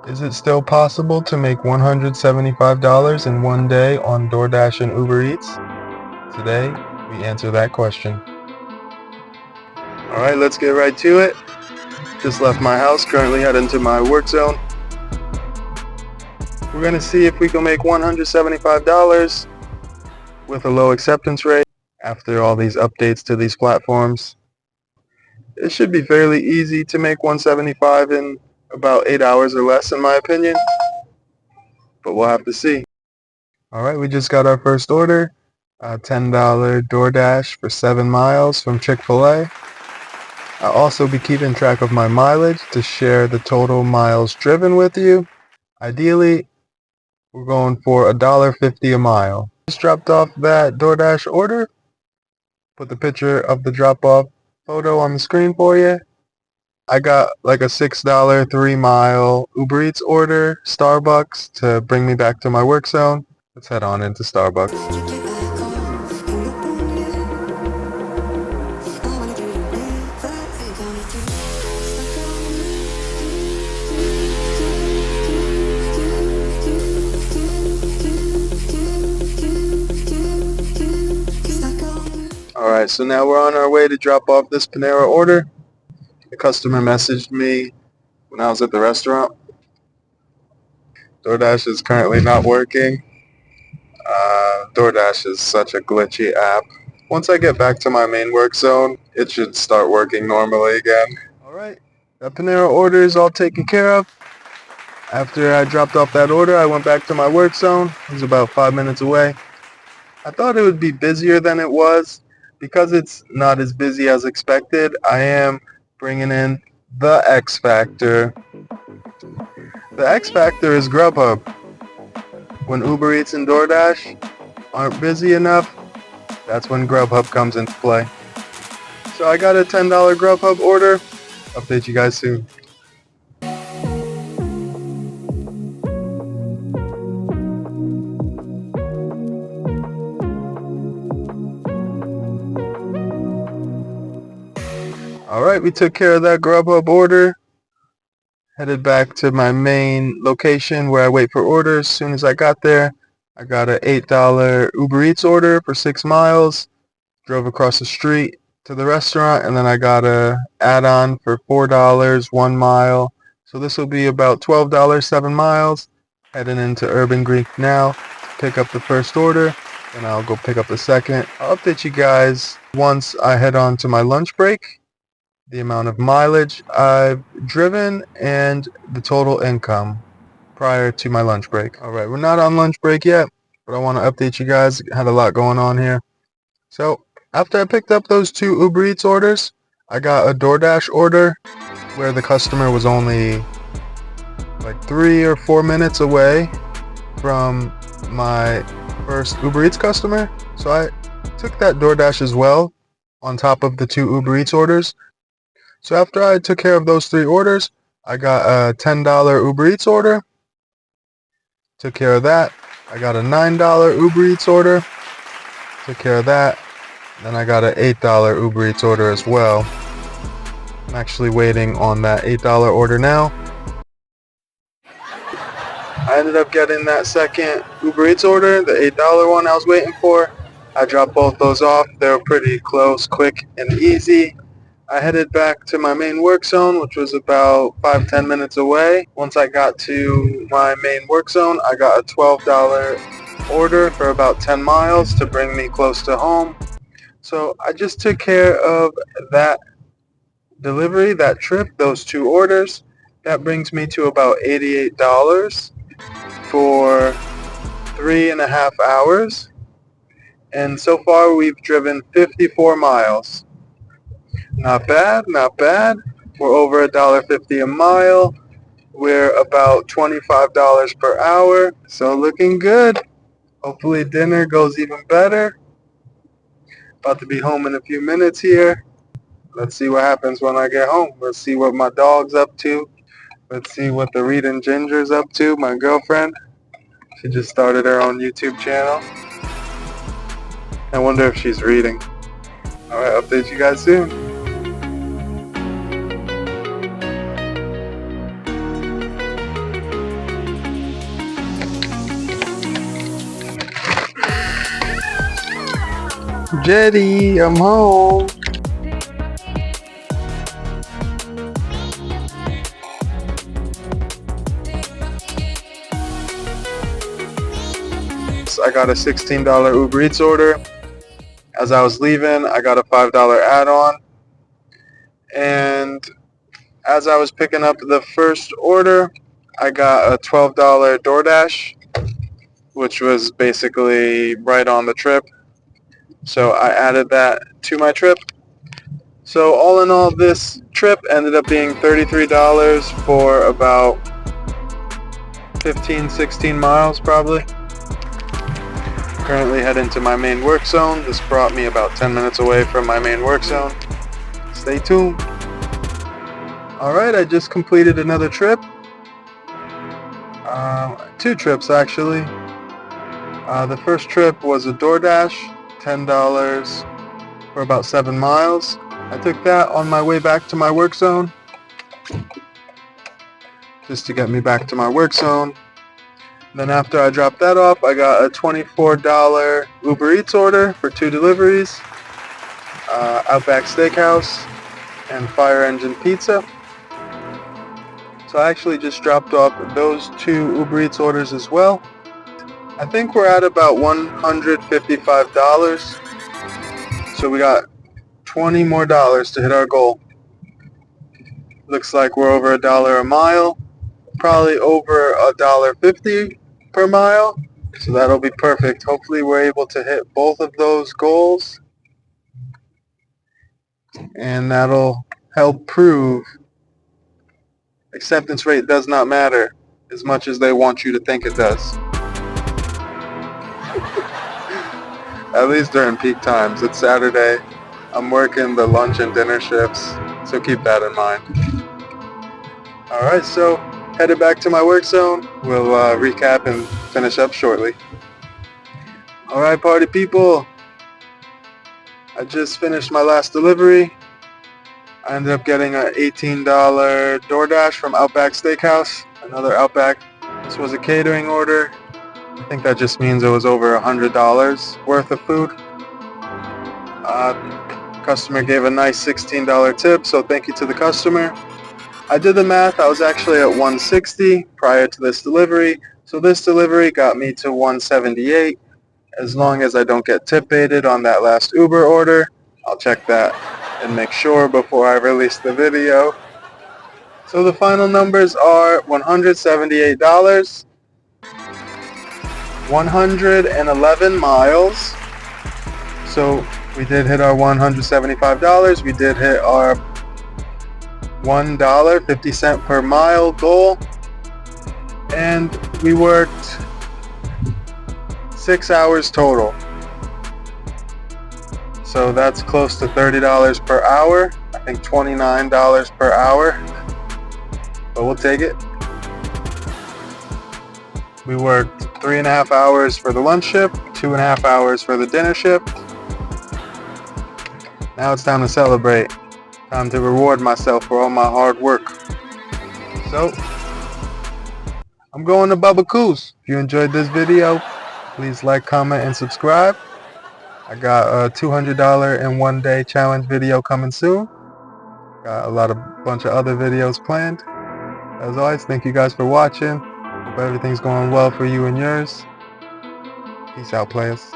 Is it still possible to make $175 in one day on Doordash and Uber Eats? Today, we answer that question. Alright, let's get right to it. Just left my house, currently heading to my work zone. We're going to see if we can make $175 with a low acceptance rate after all these updates to these platforms. It should be fairly easy to make $175 in about 8 hours or less, in my opinion, but we'll have to see. Alright, we just got our first order, a $10 DoorDash for 7 miles from Chick-fil-A. I'll also be keeping track of my mileage to share the total miles driven with you. Ideally, we're going for $1.50 a mile. Just dropped off that DoorDash order. Put the picture of the drop-off photo on the screen for you. I got like a $6 3-mile Uber Eats order, Starbucks, to bring me back to my work zone. Let's head on into Starbucks. Alright, so now we're on our way to drop off this Panera order. The customer messaged me when I was at the restaurant. DoorDash is currently not working. DoorDash is such a glitchy app. Once I get back to my main work zone, it should start working normally again. Alright, that Panera order is all taken care of. After I dropped off that order, I went back to my work zone. It was about 5 minutes away. I thought it would be busier than it was. Because it's not as busy as expected, I am bringing in the X Factor. The X Factor is Grubhub. When Uber Eats and DoorDash aren't busy enough, that's when Grubhub comes into play. So I got a $10 Grubhub order. Update you guys soon. Alright, we took care of that Grubhub order. Headed back to my main location where I wait for orders. As soon as I got there, I got an $8 Uber Eats order for 6 miles. Drove across the street to the restaurant, and then I got a add-on for $4, 1 mile. So this will be about $12, 7 miles. Heading into Urban Greek now to pick up the first order, and I'll go pick up the second. I'll update you guys once I head on to my lunch break, the amount of mileage I've driven, and the total income prior to my lunch break. Alright, we're not on lunch break yet, but I want to update you guys. Had a lot going on here. So, after I picked up those 2 Uber Eats orders, I got a DoorDash order where the customer was only like 3 or 4 minutes away from my first Uber Eats customer. So I took that DoorDash as well on top of the 2 Uber Eats orders. So after I took care of those 3 orders, I got a $10 Uber Eats order. Took care of that. I got a $9 Uber Eats order. Took care of that. Then I got an $8 Uber Eats order as well. I'm actually waiting on that $8 order now. I ended up getting that second Uber Eats order, the $8 one I was waiting for. I dropped both those off. They were pretty close, quick, and easy. I headed back to my main work zone, which was about 5-10 minutes away. Once I got to my main work zone, I got a $12 order for about 10 miles to bring me close to home. So I just took care of that delivery, that trip, those 2 orders. That brings me to about $88 for 3.5 hours. And so far we've driven 54 miles. Not bad, not bad. We're over $1.50 a mile. We're about $25 per hour. So looking good. Hopefully dinner goes even better. About to be home in a few minutes here. Let's see what happens when I get home. Let's see what my dog's up to. Let's see what the Reading Ginger's up to, my girlfriend. She just started her own YouTube channel. I wonder if she's reading. Alright, update you guys soon. Jetty, I'm home. I got a $16 Uber Eats order. As I was leaving, I got a $5 add-on. And as I was picking up the first order, I got a $12 Doordash, which was basically right on the trip. So I added that to my trip. So all in all, this trip ended up being $33 for about 15, 16 miles probably. Currently heading to my main work zone. This brought me about 10 minutes away from my main work zone. Stay tuned. Alright, I just completed another trip. 2 trips actually. The first trip was a DoorDash, $10 for about 7 miles. I took that on my way back to my work zone, just to get me back to my work zone. Then after I dropped that off, I got a $24 Uber Eats order for 2 deliveries, Outback Steakhouse and Fire Engine Pizza. So I actually just dropped off those 2 Uber Eats orders as well. I think we're at about $155. So we got $20 more to hit our goal. Looks like we're over $1 a mile, probably over $1.50 per mile. So that'll be perfect. Hopefully we're able to hit both of those goals. And that'll help prove acceptance rate does not matter as much as they want you to think it does. At least during peak times. It's Saturday. I'm working the lunch and dinner shifts, so keep that in mind. Alright, so headed back to my work zone. We'll recap and finish up shortly. Alright, party people. I just finished my last delivery. I ended up getting an $18 DoorDash from Outback Steakhouse. Another Outback. This was a catering order. I think that just means it was over $100 worth of food. Customer gave a nice $16 tip, so thank you to the customer. I did the math. I was actually at $160 prior to this delivery. So this delivery got me to $178. As long as I don't get tip baited on that last Uber order, I'll check that and make sure before I release the video. So the final numbers are $178, 111 miles. So we did hit our $175. We did hit our $1.50 per mile goal. And we worked 6 hours total. So that's close to $30 per hour. I think $29 per hour. But we'll take it. We worked 3.5 hours for the lunch shift, 2.5 hours for the dinner shift. Now it's time to celebrate. Time to reward myself for all my hard work. So, I'm going to Bubba Coos. If you enjoyed this video, please like, comment, and subscribe. I got a $200 in 1 day challenge video coming soon. Got a bunch of other videos planned. As always, thank you guys for watching. Hope everything's going well for you and yours. Peace out, players.